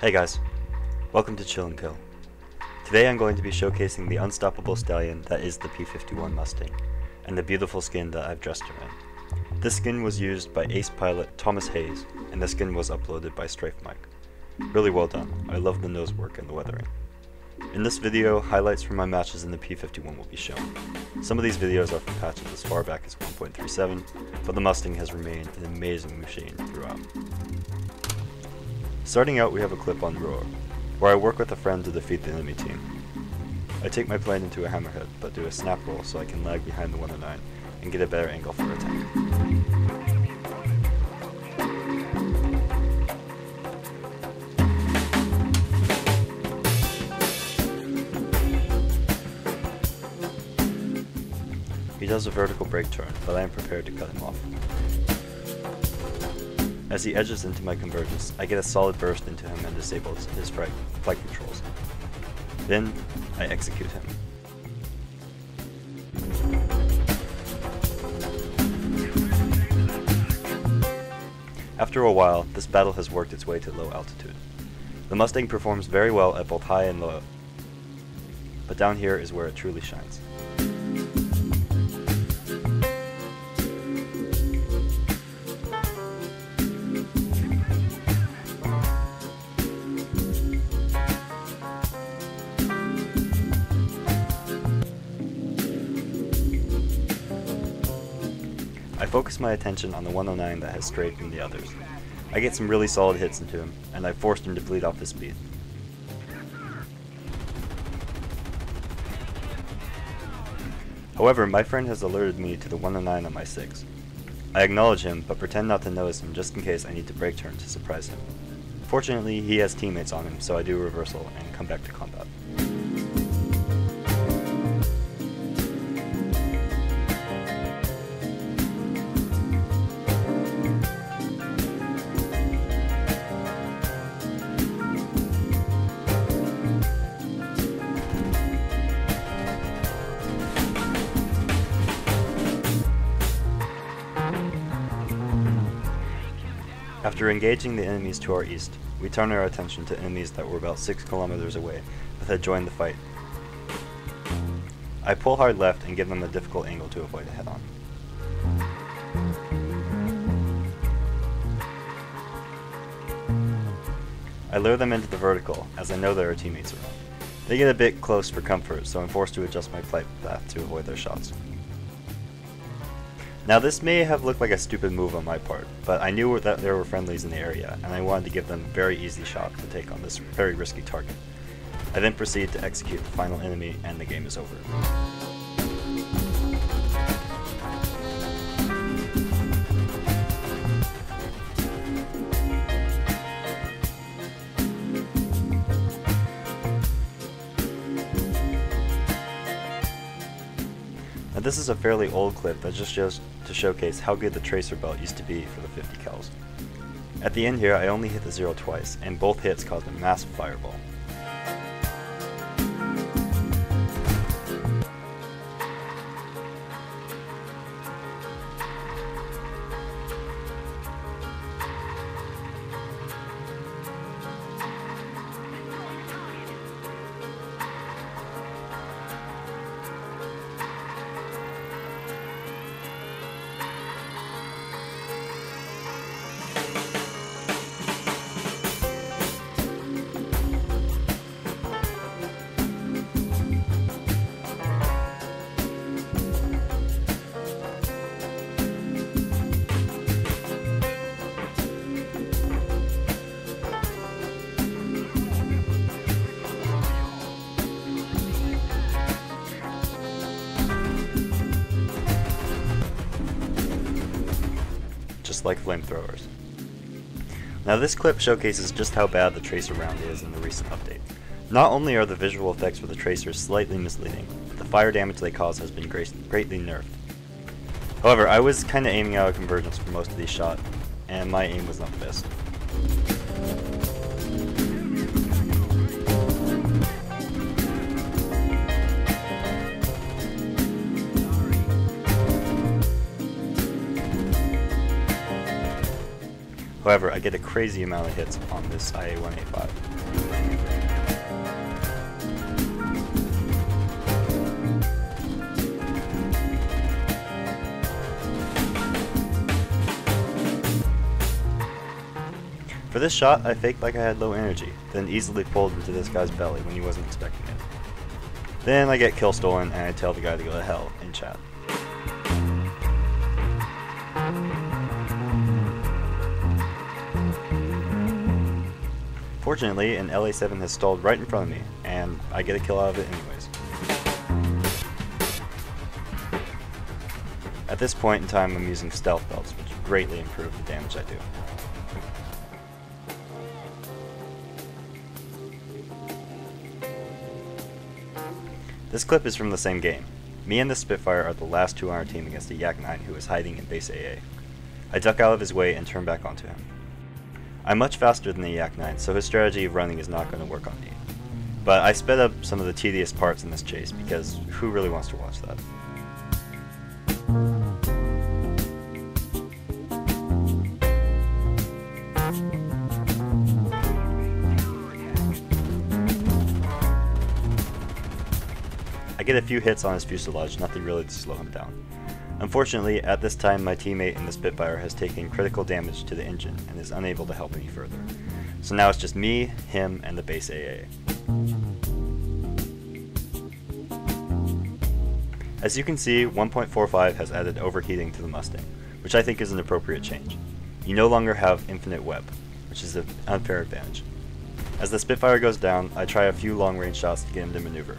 Hey guys, welcome to Chill and Kill. Today I'm going to be showcasing the unstoppable stallion that is the P51 Mustang, and the beautiful skin that I've dressed her in. This skin was used by ace pilot Thomas Hayes, and the skin was uploaded by Strafe Mike. Really well done, I love the nose work and the weathering. In this video, highlights from my matches in the P51 will be shown. Some of these videos are from patches as far back as 1.37, but the Mustang has remained an amazing machine throughout. Starting out, we have a clip on Roar, where I work with a friend to defeat the enemy team. I take my plane into a hammerhead, but do a snap roll so I can lag behind the 109 and get a better angle for attack. He does a vertical brake turn, but I am prepared to cut him off. As he edges into my convergence, I get a solid burst into him and disables his flight controls. Then, I execute him. After a while, this battle has worked its way to low altitude. The Mustang performs very well at both high and low, but down here is where it truly shines. I focus my attention on the 109 that has strayed from the others. I get some really solid hits into him, and I forced him to bleed off his speed. However, my friend has alerted me to the 109 on my 6. I acknowledge him, but pretend not to notice him just in case I need to brake turn to surprise him. Fortunately, he has teammates on him, so I do a reversal and come back to combat. After engaging the enemies to our east, we turn our attention to enemies that were about 6 kilometers away that had joined the fight. I pull hard left and give them a difficult angle to avoid a head-on. I lure them into the vertical, as I know there are teammates around. They get a bit close for comfort, so I'm forced to adjust my flight path to avoid their shots. Now this may have looked like a stupid move on my part, but I knew that there were friendlies in the area, and I wanted to give them a very easy shot to take on this very risky target. I then proceed to execute the final enemy, and the game is over. Now this is a fairly old clip that just shows to showcase how good the tracer belt used to be for the 50 cals. At the end here, I only hit the 0 twice, and both hits caused a massive fireball. Just like flamethrowers. Now this clip showcases just how bad the tracer round is in the recent update. Not only are the visual effects for the tracers slightly misleading, but the fire damage they cause has been greatly nerfed. However, I was kinda aiming out of convergence for most of these shots, and my aim was not the best. However, I get a crazy amount of hits on this IA-185. For this shot, I faked like I had low energy, then easily pulled into this guy's belly when he wasn't expecting it. Then I get kill stolen and I tell the guy to go to hell in chat. Fortunately, an LA7 has stalled right in front of me, and I get a kill out of it anyways. At this point in time, I'm using stealth belts, which greatly improve the damage I do. This clip is from the same game. Me and the Spitfire are the last two on our team against a Yak 9 who is hiding in base AA. I duck out of his way and turn back onto him. I'm much faster than the Yak 9, so his strategy of running is not going to work on me. But I sped up some of the tedious parts in this chase, because who really wants to watch that? I get a few hits on his fuselage, nothing really to slow him down. Unfortunately, at this time my teammate in the Spitfire has taken critical damage to the engine and is unable to help any further. So now it's just me, him, and the base AA. As you can see, 1.45 has added overheating to the Mustang, which I think is an appropriate change. You no longer have infinite web, which is an unfair advantage. As the Spitfire goes down, I try a few long-range shots to get him to maneuver.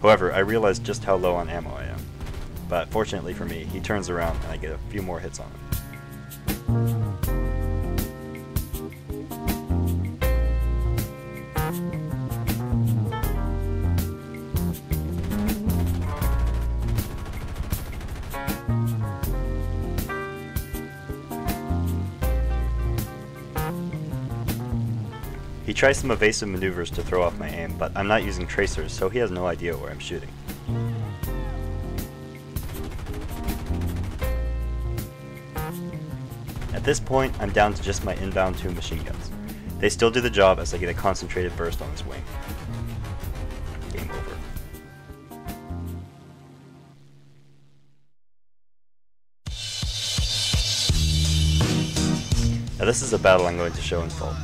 However, I realize just how low on ammo I am. But fortunately for me, he turns around and I get a few more hits on him. He tries some evasive maneuvers to throw off my aim, but I'm not using tracers, so he has no idea where I'm shooting. At this point, I'm down to just my inbound 2 machine guns. They still do the job as I get a concentrated burst on his wing. Game over. Now this is a battle I'm going to show in full.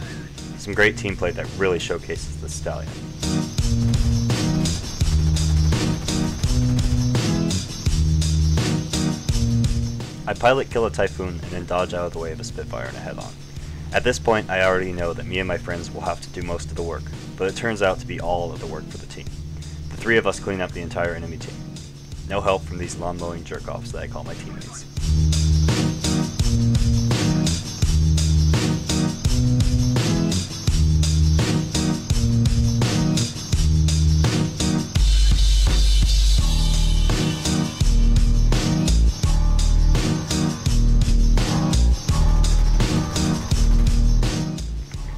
Some great team play that really showcases the stallion. I pilot kill a Typhoon and then dodge out of the way of a Spitfire in a head-on. At this point, I already know that me and my friends will have to do most of the work, but it turns out to be all of the work for the team. The 3 of us clean up the entire enemy team. No help from these lawn-mowing jerk-offs that I call my teammates.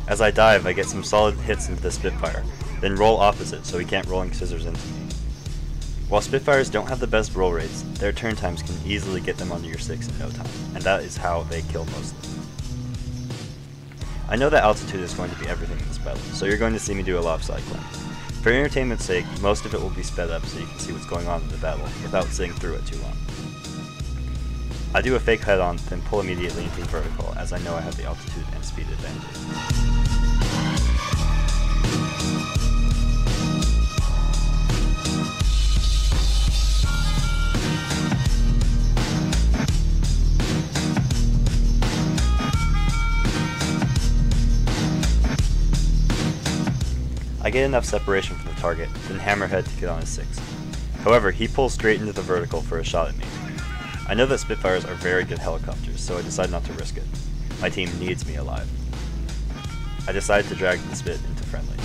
As I dive, I get some solid hits into the Spitfire, then roll opposite so he can't rolling scissors into me. While Spitfires don't have the best roll rates, their turn times can easily get them under your 6 in no time, and that is how they kill mostly. I know that altitude is going to be everything in this battle, so you're going to see me do a lot of cycling. For entertainment's sake, most of it will be sped up so you can see what's going on in the battle without sitting through it too long. I do a fake head-on, then pull immediately into vertical as I know I have the altitude and speed advantages. I get enough separation from the target, then hammerhead to get on his 6. However, he pulls straight into the vertical for a shot at me. I know that Spitfires are very good helicopters, so I decide not to risk it. My team needs me alive. I decide to drag the Spit into friendly.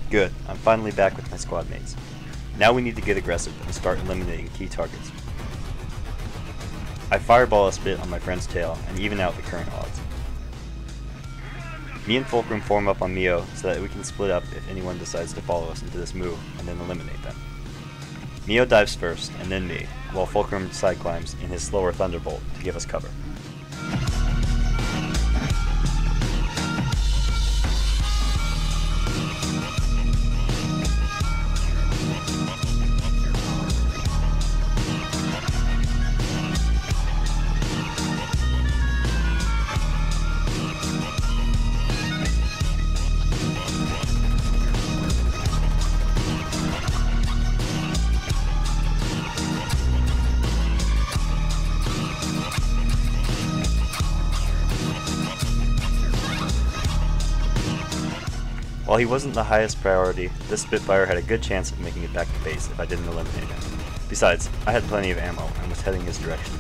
Good, I'm finally back with my squad mates. Now we need to get aggressive and start eliminating key targets. I fireball a spit on my friend's tail and even out the current odds. Me and Fulcrum form up on Mio so that we can split up if anyone decides to follow us into this move and then eliminate them. Mio dives first and then me, while Fulcrum side climbs in his slower Thunderbolt to give us cover. While he wasn't the highest priority, this Spitfire had a good chance of making it back to base if I didn't eliminate him. Besides, I had plenty of ammo and was heading his direction.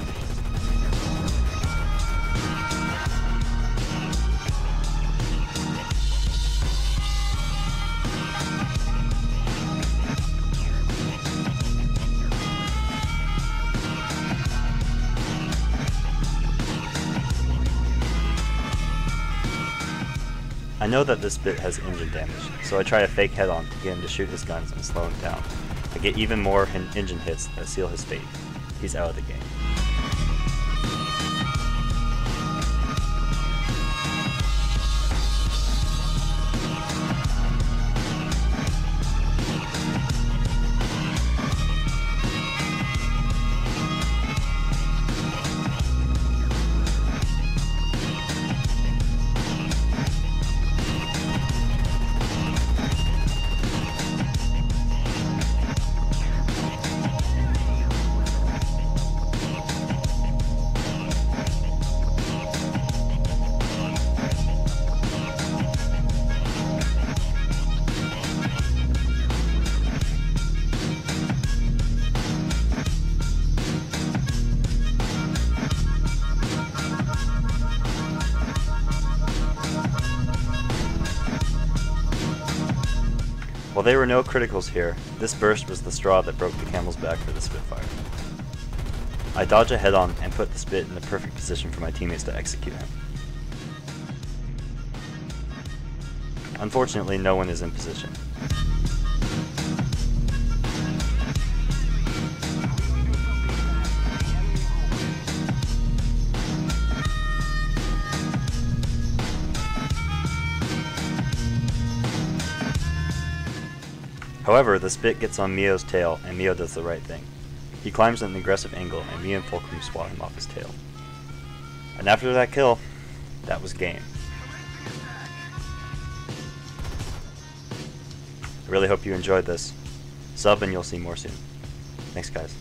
I know that this bit has engine damage, so I try a fake head-on to get him to shoot his guns and slow him down. I get even more engine hits that seal his fate. He's out of the game. While there were no criticals here, this burst was the straw that broke the camel's back for the Spitfire. I dodge a head-on and put the Spit in the perfect position for my teammates to execute him. Unfortunately, no one is in position. However, the Spit gets on Mio's tail, and Mio does the right thing. He climbs at an aggressive angle, and me and Fulcrum swat him off his tail. And after that kill, that was game. I really hope you enjoyed this. Sub and you'll see more soon. Thanks guys.